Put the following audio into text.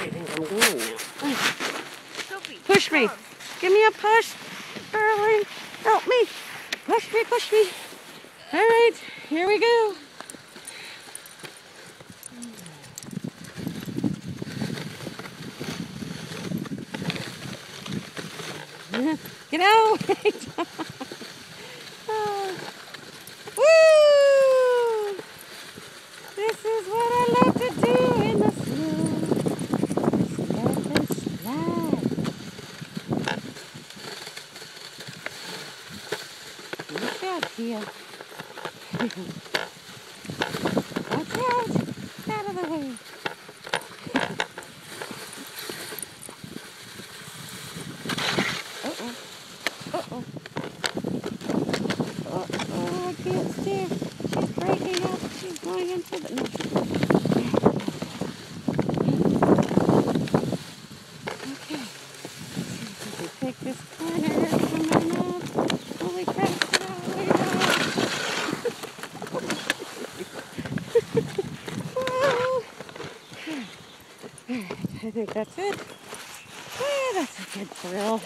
I think I'm going now. Sophie, Push me. come. Give me a push, darling. Help me. Push me, push me. All right, here we go. Get out. Oh. Woo! This is what I love to do in the snow. Step and slide. Watch out, Tia. Watch out. Out of the way. Uh-oh. Uh-oh. Uh-oh, I can't steer. She's breaking up. She's going into the... Okay. Let's see if we can take this corner coming up. Holy crap, it's all the way down. Whoa. I think that's it. That's a good thrill.